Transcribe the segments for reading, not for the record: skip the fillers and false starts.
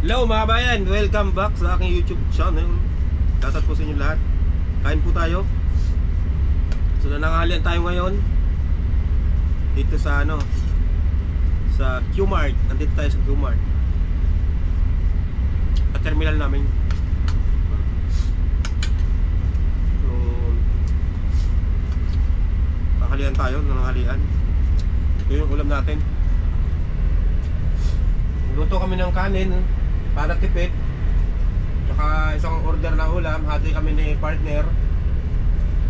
Hello mga bayan, welcome back sa aking YouTube channel. Shoutout po sa inyo lahat. Kain po tayo. So nananghalian tayo ngayon dito sa sa Q-Mart. Nandito tayo sa Q-Mart, sa terminal namin. So nanghalian tayo, nananghalian. Ito yung ulam natin. Luto kami ng kanin para tipid, tsaka isang order na ulam. Hati kami ni partner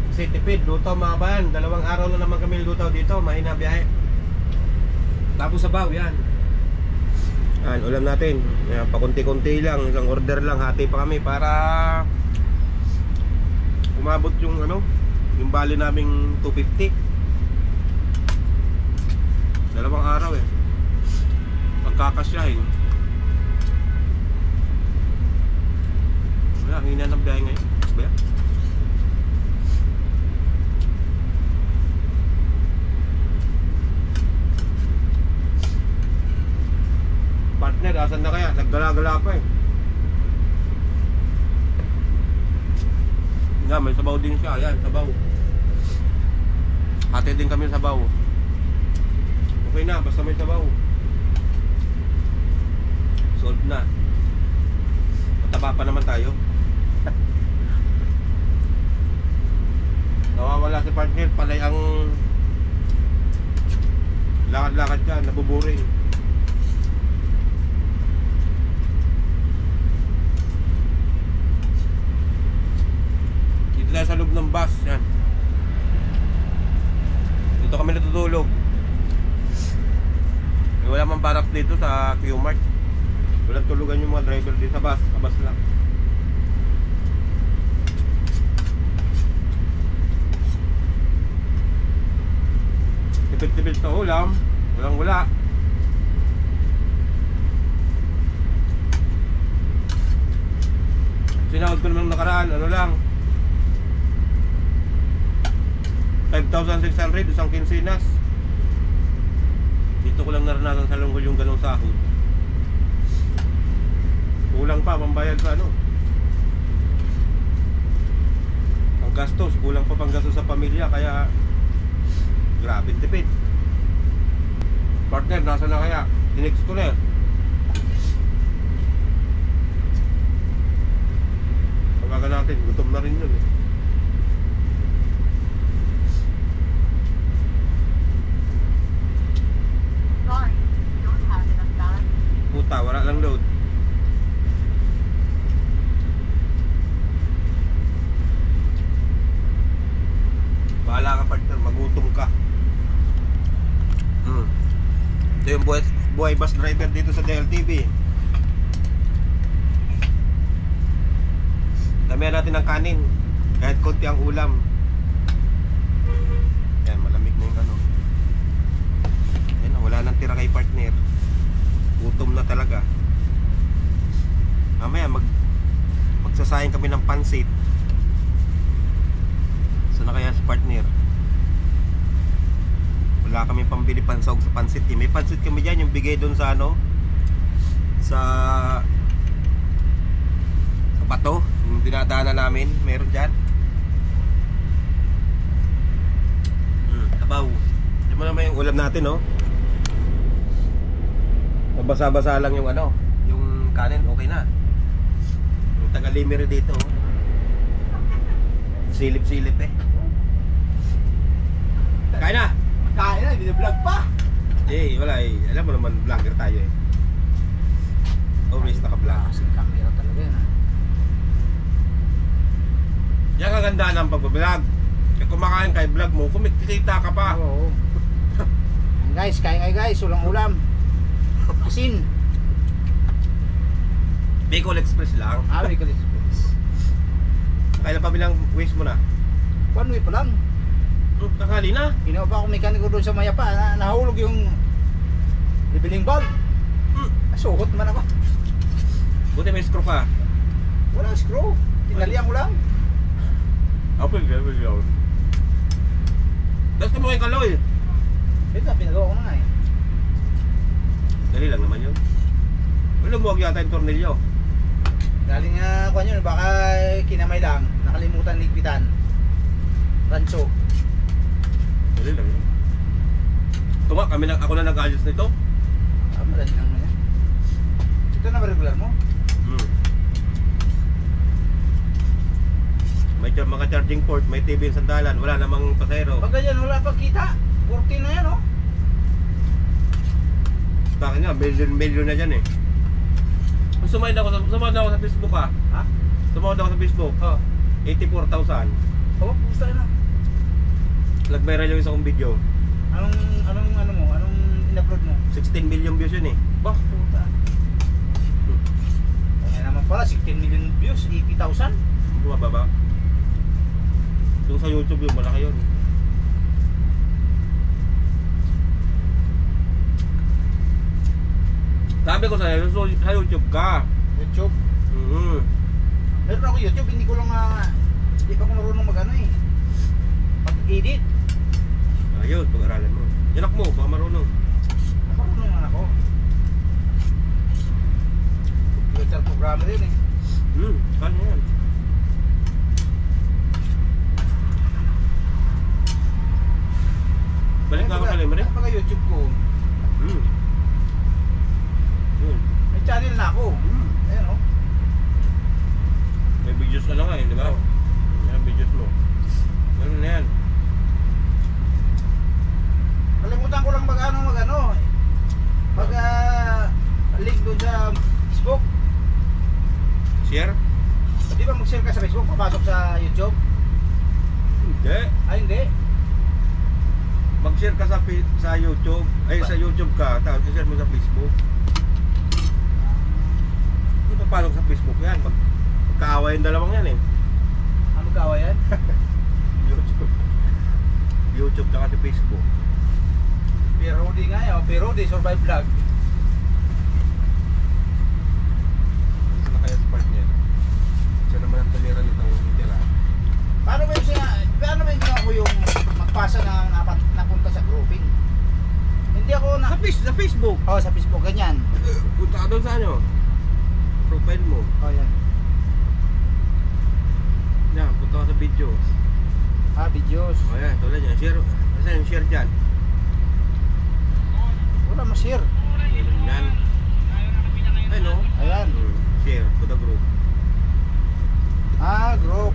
kasi tipid. Luto mga bayan, 2 araw na naman kami luto dito, mahina biyahe. Tapos sabaw yan. Yan, ulam natin. Yan, pakunti-kunti lang, isang order lang. Hati pa kami para umabot yung yung bali naming 250. 2 araw pagkakasyahin. Wala, hina ng biyahe ngayon. Ba? Partner, asan na kaya? Naggala-gala pa Nga, may sabaw din siya. Ayan, sabaw. Hati din kami sa sabaw. Okay na, basta may sabaw. Solve na. Mataba pa naman tayo. Nawawala si partner, palay ang lakad-lakad ka, nabuburing. Dito tayo sa loob ng bus. Yan. Dito kami natutulog. Wala mang barak dito sa Q-Mart. Walang tulugan yung mga driver dito sa bus. Sa bus lang. Tipid-tipid sa ulam. Walang-wala. Sinahod ko naman nakaraan. Ano lang, 5,600 isang kinsinas. Dito ko lang naranasan sa Longgol yung ganong sahod. Kulang pa pambayad sa ang gastos, kulang pa pang gastos sa pamilya. Kaya grabe tipid. Partner, nasa na kaya? Tinext ko na pagkaga natin, gutom na rin yun Puta, wala lang load. Bahala ka partner, magutom ka. Ito yung buhay bus driver dito sa DLTV. Damihan natin ng kanin, kahit konti ang ulam. Yan, malamig na yung Yan, wala nang tira kay partner. Gutom na talaga. Mamaya magsasayang kami ng pansit. Saan na kaya si partner? Wala kami pambili pansawg sa pansit. May pansit kami dyan, yung bigay doon sa sa Bato, yung dinadaanan namin. Meron dyan kabaw. Diyan mo naman yung ulam natin Mabasa-basa lang yung yung kanin, okay na. Yung taga-limere dito silip-silip Kain na! Kain na, hindi na vlog pa. Wala alam mo naman, vlogger tayo always naka-vlog. Kasi camera talaga yan Yan kagandahan ng pag-vlog. Kaya kumakain kay vlog mo, kumikita ka pa. Oo. Guys, kain kayo guys, ulang-ulam. Asin. Bicol Express lang. Bicol Express. Kailan pa bilang waste mo na? 1 way pa lang. Kakali na. Ginawa pa ako mekaniko doon sa Mayapa. Nahulog yung libiling bulb. Nasuhot man ako. Buti may screw ka. Walang screw. Tinalian ko lang. Apple ka. Tapos mo kay Kaloy. Ito, pinagawa ko na nga Dali lang naman yun. Lumuwag yata yung tornilyo. Galing nga kuan yun, baka kinamay lang, nakalimutan ligpitan. Rancho. Dali lang yun. Ito nga, ako na nag-ayos nito. Madali lang na yan. Ito na ba regular mo? May mga charging port, may TV yung sandalan, wala namang pasero. Pag ganyan, wala pag kita. 14 na yan, oh. Sa akin nga, million na dyan eh. Sumahid ako sa Facebook ha. Ha? Sumahid ako sa Facebook. Oh. 84,000. Oh, gusto na. Nag-viral yung isang video. Anong in-upload mo? 16 million views yun eh. Bah, puta. Kaya naman pala, 16 million views, 80,000. Bumababa. Yung sa YouTube yun, malaki yun. Sabi ko sa'yo, sa YouTube ka. YouTube? Meron ako YouTube, hindi pa ako marunong mag-ano eh. Pag-edit. Ayun, pag-aralan mo. Yanak mo, baka marunong. Marunong naman ako. Computer programmer yun eh. Kanya yan. Balik nga ako sa libre. Pag YouTube ko, Yun. may channel na ako. Ayan oh. May videos ka lang nga eh, di ba? Yan ang videos mo. Ganun na yan. Kalimutan ko lang mag-ano. Link doon sa Facebook. Share? Di ba mag-share ka sa Facebook, papasok sa YouTube? Hindi. Ay, hindi. Mag-share ka sa YouTube. Ay, sa YouTube ka. Tapos i-share mo sa Facebook. Hindi pa paano sa Facebook yan. Magkaaway yung dalawang yan eh. Ano kawa yan? YouTube tsaka sa Facebook. Perodi nga yun. Perodi Survive Vlog. Ano na kaya sa partner? Siya naman ang tumira nitong tira. Paano ba yung ginawa mo yung magpasa na napunta sa grouping? Hindi ako na... Sa Facebook. Oh, sa Facebook, ganyan. Punta ka doon sa ano? Profile mo. Oh, yan. Yan, punta ka sa videos. Videos. O yan, tulad yan. Share. Kasi yung share dyan. Wala ma-share. Yan. Ay no. Ayan. Share to the group. Group.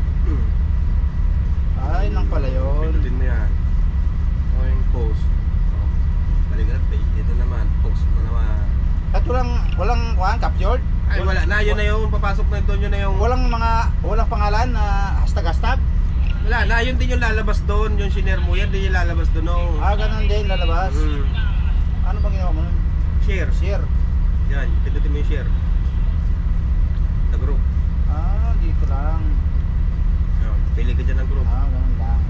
Ay, nang pala yun. Pindutin mo yan. O yung post. Balik na page. Dito naman. Post mo naman. At walang captured? Ay wala na. Yun na yung papasok na doon. Yun na yung... Walang pangalan na hashtag? Wala na. Yun din yung lalabas doon. Yung share mo yan. Din yung lalabas doon. No? Ganun din lalabas. Ano bang ginawa mo nun? Share. Share. Yan. Pindutin mo yung share. The group. Dito lang. Pili ka dyan ng group. Ganun lang.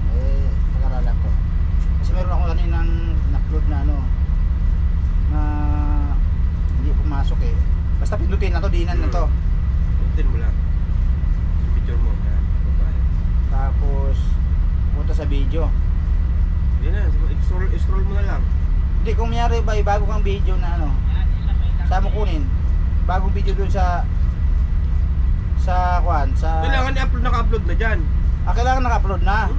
Pag-aralan ko. Kasi meron ako kaninang na-upload na na hindi pumasok eh. Basta pindutin na to, diinan na to. Pindutin mo lang. Picture mo. Yan. Babae. Tapos punta sa video. Yan na. Scroll mo na lang. Hindi, kung mayari ba bago kang video na saan mo kunin? Bagong video dun sa kailangan i-upload, naka-upload na dyan. Kailangan naka-upload na.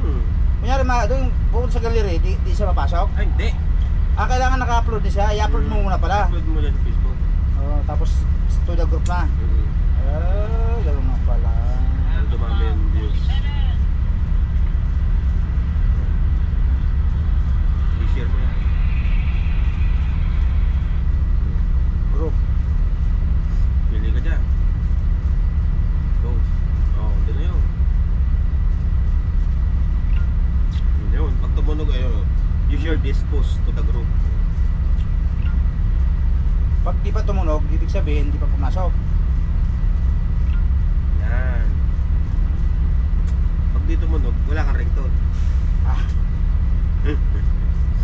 Kunyari doon pupunta sa gallery, di siya mapasok? Ay, hindi. Kailangan naka-upload na siya, i-upload mo muna pala. Upload mo dyan sa Facebook. Tapos to the group na. Gano'n nga pala. Ang dumami yung views. I-share mo yan. Group. Pili ka dyan. Go. Doon na yun. Yun, pag tumunog you share this post to the group. Pag di pa tumunog, ibig sabihin di pa pumasok. Yan. Pag di tumunog, wala kang ringtone.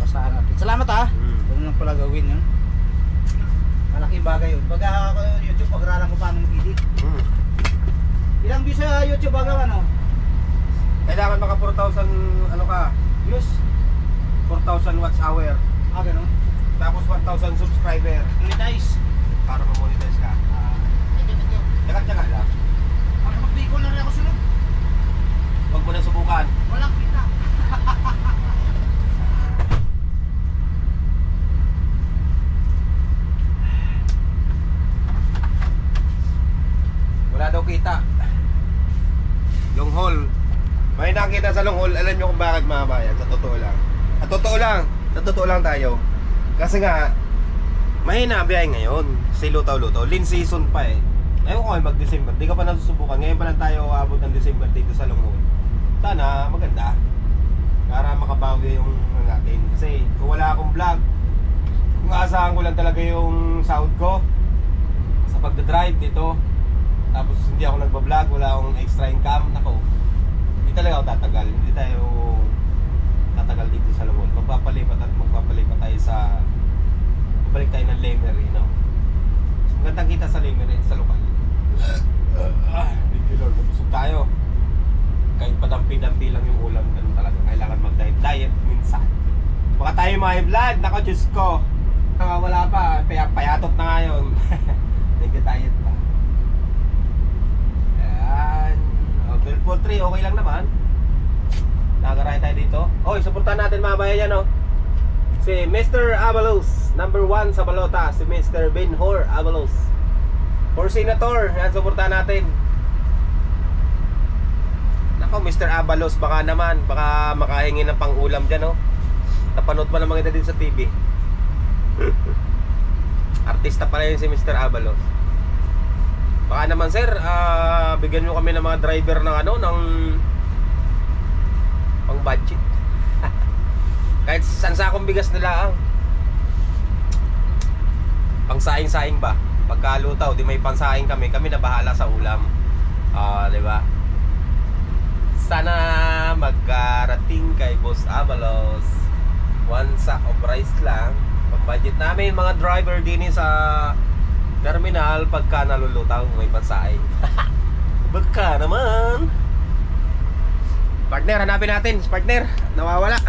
Basahan natin. Salamat Ganun lang pala gawin yun. Malaking bagay yun. Pag ako YouTube, pag-aralan ko paano mag-edit. Ilang views sa YouTube agaw Kailangan maka 4,000 views? 4,000 watch hour. Ganun. Tapos 1,000 subscriber Monetize. para ma-monetize ka. kita. Long haul. May nakita sa long haul, alam nyo kung bakit mga bayan, sa totoo lang. Sa totoo lang tayo. Kasi nga, mahina ang biyahe ngayon. Kasi lutaw-lutaw. Lean season pa eh. Ayaw ko kayo mag-December. Di ka pa nasusubukan. Ngayon pa lang tayo aabot ng December dito sa long haul. Sana maganda. Para makabawi yung natin. Kasi kung wala akong vlog, kung aasahan ko lang talaga yung sahod ko sa pagdadrive dito, tapos hindi ako nagbablog, wala akong extra income, nako, hindi talaga ako tatagal. Hindi tayo tatagal dito sa Lawon. Magpapalipat tayo sa, babalik tayo ng Lemery, no? So, magandang kita sa Lemery, sa lokal. Thank you Lord, nabusog tayo. Kahit padampi-dampi lang yung ulam, ganun talaga. Kailangan mag-diet minsan. Baka tayo mga vlog, nako Diyos ko. Wala pa, payatot na ngayon. Nag-diet pa. Ayan. 12.3, okay lang naman. Nakakaray tayo dito. Oy, supportan natin mga bayan yan, oh. Si Mr. Avalos, number 1 sa balota. Si Mr. Benhor Avalos. For Senator, yan, supportan natin. Nako, Mr. Avalos, baka naman, baka makahingi ng pang-ulam dyan, oh. Napanood pa naman kita din sa TV. Artista pala yun si Mr. Avalos. Baka naman sir, bigyan nyo kami ng mga driver ng ano, ng pang budget. Kahit sansakong bigas nila, pang saing-saing ba? Pagkalutaw, di may pansaing kami na bahala sa ulam. Di ba? Sana magkarating kay Boss Avalos. 1 sack of rice lang. Pang budget namin mga driver din sa terminal pagka nalulutaw may pansaing. Baka naman. Partner, hanapin natin. Partner, nawawala.